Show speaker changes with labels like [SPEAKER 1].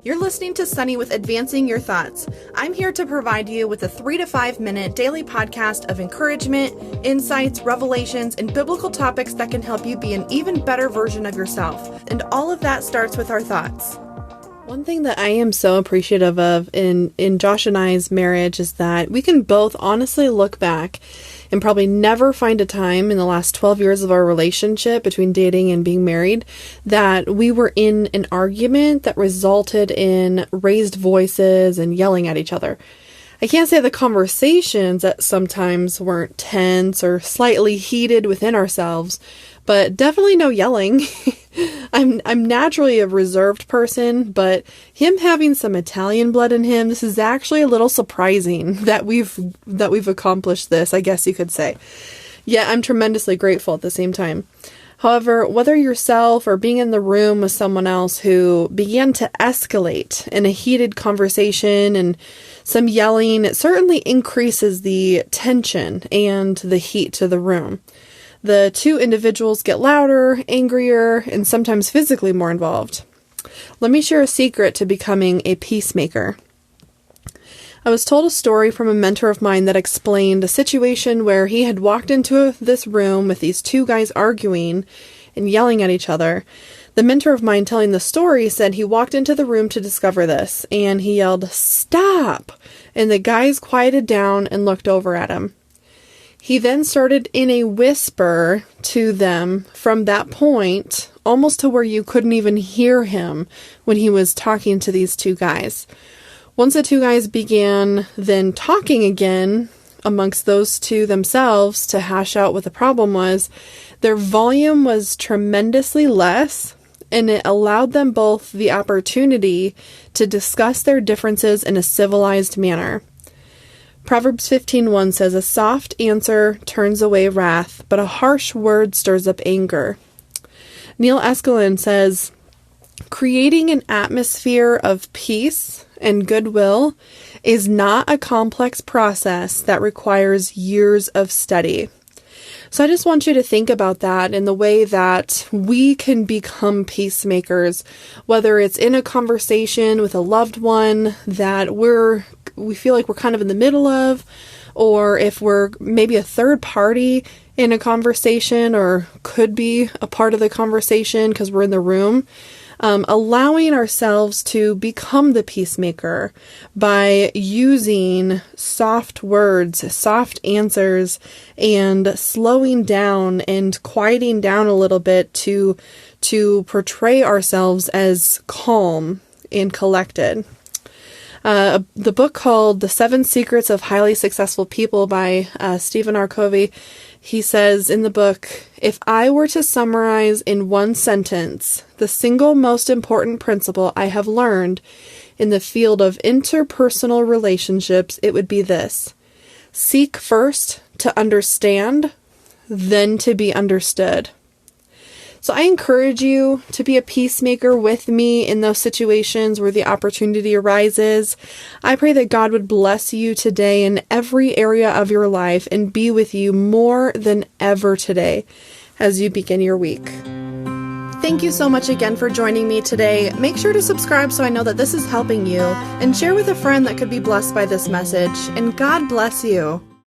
[SPEAKER 1] You're listening to Sunny with Advancing Your Thoughts. I'm here to provide you with a 3 to 5 minute daily podcast of encouragement, insights, revelations, and biblical topics that can help you be an even better version of yourself. And all of that starts with our thoughts. One thing that I am so appreciative of in Josh and I's marriage is that we can both honestly look back and probably never find a time in the last 12 years of our relationship between dating and being married that we were in an argument that resulted in raised voices and yelling at each other. I can't say the conversations that sometimes weren't tense or slightly heated within ourselves, but definitely no yelling. I'm naturally a reserved person, but him having some Italian blood in him, this is actually a little surprising that we've accomplished this, I guess you could say. Yet I'm tremendously grateful at the same time. However, whether yourself or being in the room with someone else who began to escalate in a heated conversation and some yelling, it certainly increases the tension and the heat to the room. The two individuals get louder, angrier, and sometimes physically more involved. Let me share a secret to becoming a peacemaker. I was told a story from a mentor of mine that explained a situation where he had walked into this room with these two guys arguing and yelling at each other. The mentor of mine telling the story said he walked into the room to discover this, and he yelled, "Stop!" And the guys quieted down and looked over at him. He then started in a whisper to them from that point, almost to where you couldn't even hear him when he was talking to these two guys. Once the two guys began then talking again amongst those two themselves to hash out what the problem was, their volume was tremendously less, and it allowed them both the opportunity to discuss their differences in a civilized manner. Proverbs 15:1 says, "A soft answer turns away wrath, but a harsh word stirs up anger." Neil Eskelin says, "Creating an atmosphere of peace and goodwill is not a complex process that requires years of study." So I just want you to think about that in the way that we can become peacemakers, whether it's in a conversation with a loved one that we feel like we're kind of in the middle of, or if we're maybe a third party in a conversation or could be a part of the conversation because we're in the room. Allowing ourselves to become the peacemaker by using soft words, soft answers, and slowing down and quieting down a little bit to portray ourselves as calm and collected. The book called The 7 Secrets of Highly Successful People by Stephen R. Covey, he says in the book, "If I were to summarize in one sentence the single most important principle I have learned in the field of interpersonal relationships, it would be this: seek first to understand, then to be understood." So I encourage you to be a peacemaker with me in those situations where the opportunity arises. I pray that God would bless you today in every area of your life and be with you more than ever today as you begin your week. Thank you so much again for joining me today. Make sure to subscribe so I know that this is helping you, and share with a friend that could be blessed by this message. And God bless you.